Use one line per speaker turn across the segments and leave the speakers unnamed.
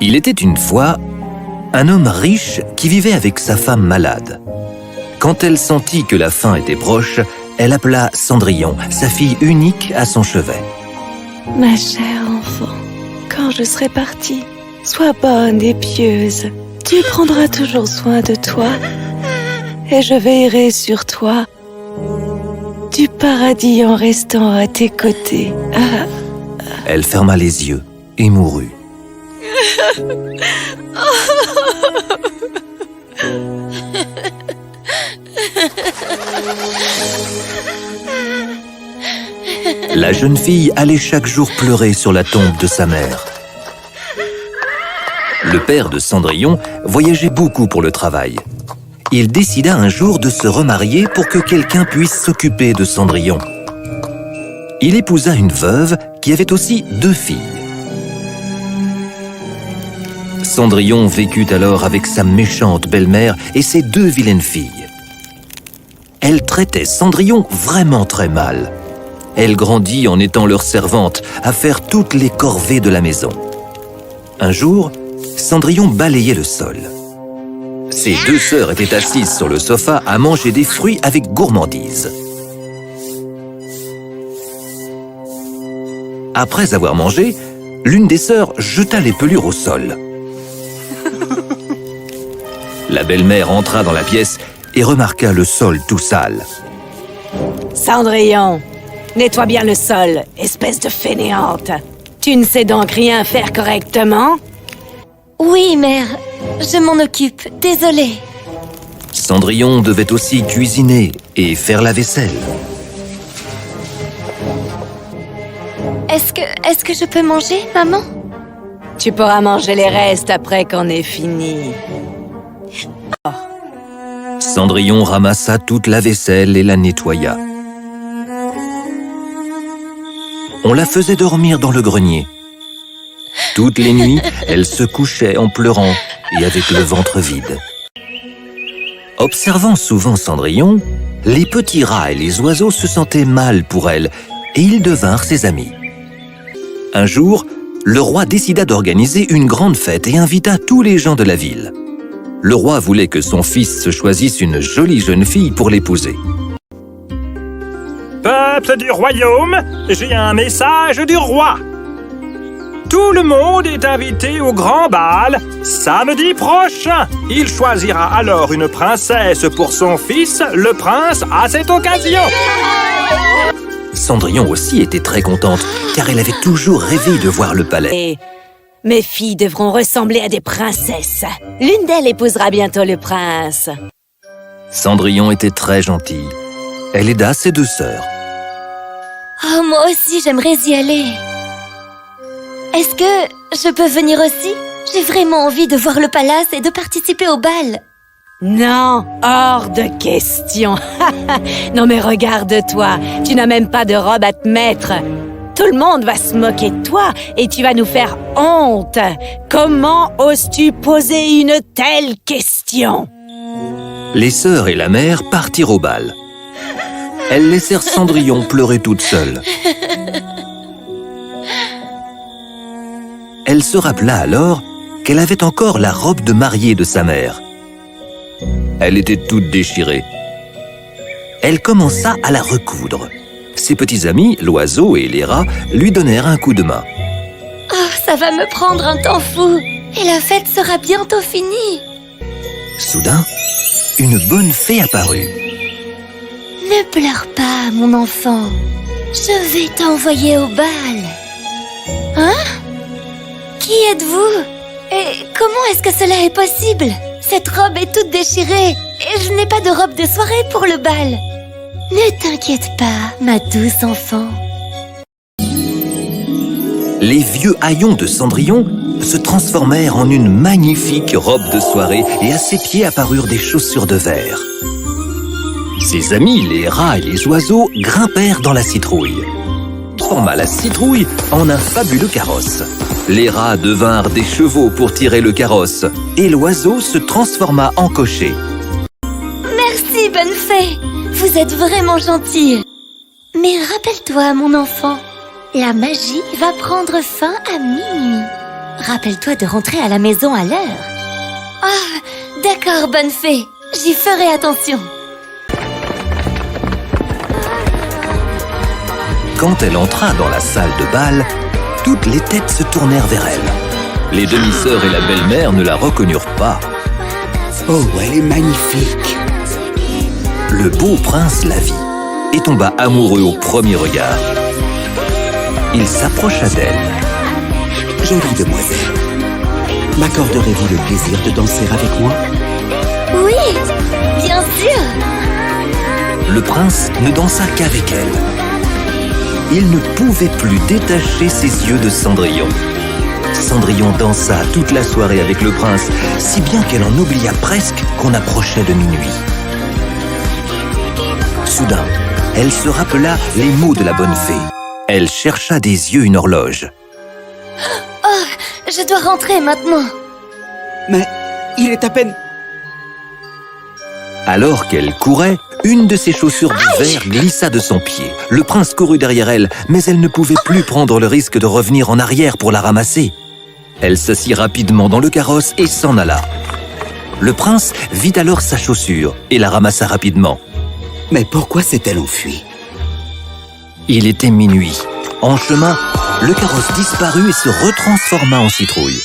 Il était une fois un homme riche qui vivait avec sa femme malade. Quand elle sentit que la fin était proche, elle appela Cendrillon, sa fille unique, à son chevet.
« Ma chère enfant, quand je serai partie, sois bonne et pieuse. Tu prendras toujours soin de toi et je veillerai sur toi du paradis en restant à tes côtés. »
Elle ferma les yeux et mourut. La jeune fille allait chaque jour pleurer sur la tombe de sa mère. Le père de Cendrillon voyageait beaucoup pour le travail. Il décida un jour de se remarier pour que quelqu'un puisse s'occuper de Cendrillon. Il épousa une veuve qui avait aussi 2 filles. Cendrillon vécut alors avec sa méchante belle-mère et ses 2 vilaines filles. Elle traitait Cendrillon vraiment très mal. Elle grandit en étant leur servante, à faire toutes les corvées de la maison. Un jour, Cendrillon balayait le sol. Ses 2 sœurs étaient assises sur le sofa à manger des fruits avec gourmandise. Après avoir mangé, l'une des sœurs jeta les pelures au sol. La belle-mère entra dans la pièce et remarqua le sol tout sale.
« Cendrillon, nettoie bien le sol, espèce de fainéante. Tu ne sais donc rien faire correctement ?»
« Oui, mère, je m'en occupe, désolée. »
Cendrillon devait aussi cuisiner et faire la vaisselle.
Est-ce que je peux manger, maman?
Tu pourras manger les restes après qu'on ait fini.
Cendrillon ramassa toute la vaisselle et la nettoya. On la faisait dormir dans le grenier. Toutes les nuits, elle se couchait en pleurant et avec le ventre vide. Observant souvent Cendrillon, les petits rats et les oiseaux se sentaient mal pour elle et ils devinrent ses amis. Un jour, le roi décida d'organiser une grande fête et invita tous les gens de la ville. Le roi voulait que son fils se choisisse une jolie jeune fille pour l'épouser.
Peuple du royaume, j'ai un message du roi. Tout le monde est invité au grand bal samedi prochain. Il choisira alors une princesse pour son fils, le prince, à cette occasion.
Cendrillon aussi était très contente, car elle avait toujours rêvé de voir le palais.
Et mes filles devront ressembler à des princesses. L'une d'elles épousera bientôt le prince.
Cendrillon était très gentille. Elle aida ses 2 sœurs.
Oh, moi aussi, j'aimerais y aller. Est-ce que je peux venir aussi? J'ai vraiment envie de voir le palace et de participer au bal.
Non, hors de question. Non mais regarde-toi, tu n'as même pas de robe à te mettre. Tout le monde va se moquer de toi et tu vas nous faire honte. Comment oses-tu poser une telle question?
Les sœurs et la mère partirent au bal. Elles laissèrent Cendrillon pleurer toute seule. Elle se rappela alors qu'elle avait encore la robe de mariée de sa mère. Elle était toute déchirée. Elle commença à la recoudre. Ses petits amis, l'oiseau et les rats, lui donnèrent un coup de main.
Oh, ça va me prendre un temps fou. Et la fête sera bientôt finie.
Soudain, une bonne fée apparut.
Ne pleure pas, mon enfant. Je vais t'envoyer au bal. Hein? Qui êtes-vous? Et comment est-ce que cela est possible? Cette robe est toute déchirée et je n'ai pas de robe de soirée pour le bal. Ne t'inquiète pas, ma douce enfant.
Les vieux haillons de Cendrillon se transformèrent en une magnifique robe de soirée et à ses pieds apparurent des chaussures de verre. Ses amis, les rats et les oiseaux, grimpèrent dans la citrouille. Transforma la citrouille en un fabuleux carrosse. Les rats devinrent des chevaux pour tirer le carrosse et l'oiseau se transforma en cocher.
Merci, bonne fée. Vous êtes vraiment gentille. Mais rappelle-toi, mon enfant, la magie va prendre fin à minuit. Rappelle-toi de rentrer à la maison à l'heure. Ah, d'accord, bonne fée. J'y ferai attention.
Quand elle entra dans la salle de bal, toutes les têtes se tournèrent vers elle. Les demi-sœurs et la belle-mère ne la reconnurent pas.
Oh, elle est magnifique.
Le beau prince la vit et tomba amoureux au premier regard. Il s'approcha d'elle.
Jolie demoiselle. M'accorderez-vous le plaisir de danser avec moi?
Oui, bien sûr.
Le prince ne dansa qu'avec elle. Il ne pouvait plus détacher ses yeux de Cendrillon. Cendrillon dansa toute la soirée avec le prince, si bien qu'elle en oublia presque qu'on approchait de minuit. Soudain, elle se rappela les mots de la bonne fée. Elle chercha des yeux une horloge.
Oh, je dois rentrer maintenant.
Mais il est à peine...
Alors qu'elle courait, une de ses chaussures de verre glissa de son pied. Le prince courut derrière elle, mais elle ne pouvait plus prendre le risque de revenir en arrière pour la ramasser. Elle s'assit rapidement dans le carrosse et s'en alla. Le prince vit alors sa chaussure et la ramassa rapidement.
Mais pourquoi s'est-elle enfuie?
Il était minuit. En chemin, le carrosse disparut et se retransforma en citrouille.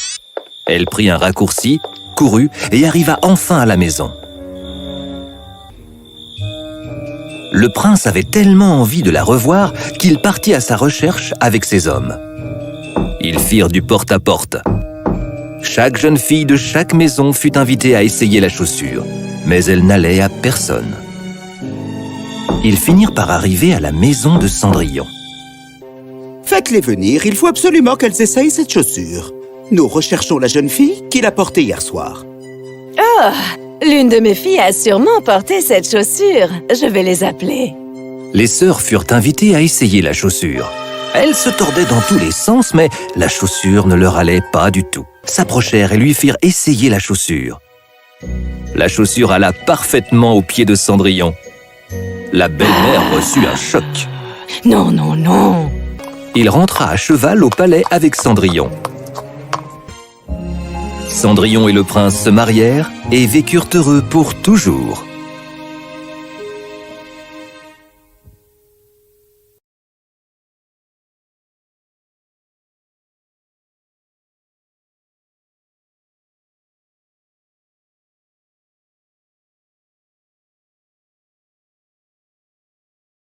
Elle prit un raccourci, courut et arriva enfin à la maison. Le prince avait tellement envie de la revoir qu'il partit à sa recherche avec ses hommes. Ils firent du porte-à-porte. Chaque jeune fille de chaque maison fut invitée à essayer la chaussure, mais elle n'allait à personne. Ils finirent par arriver à la maison de Cendrillon.
Faites-les venir, il faut absolument qu'elles essayent cette chaussure. Nous recherchons la jeune fille qui l'a portée hier soir.
Oh, l'une de mes filles a sûrement porté cette chaussure. Je vais les appeler.
Les sœurs furent invitées à essayer la chaussure. Elles se tordaient dans tous les sens, mais la chaussure ne leur allait pas du tout. S'approchèrent et lui firent essayer la chaussure. La chaussure alla parfaitement aux pieds de Cendrillon. La belle-mère reçut un choc.
Non, non, non.
Il rentra à cheval au palais avec Cendrillon. Cendrillon et le prince se marièrent et vécurent heureux pour toujours.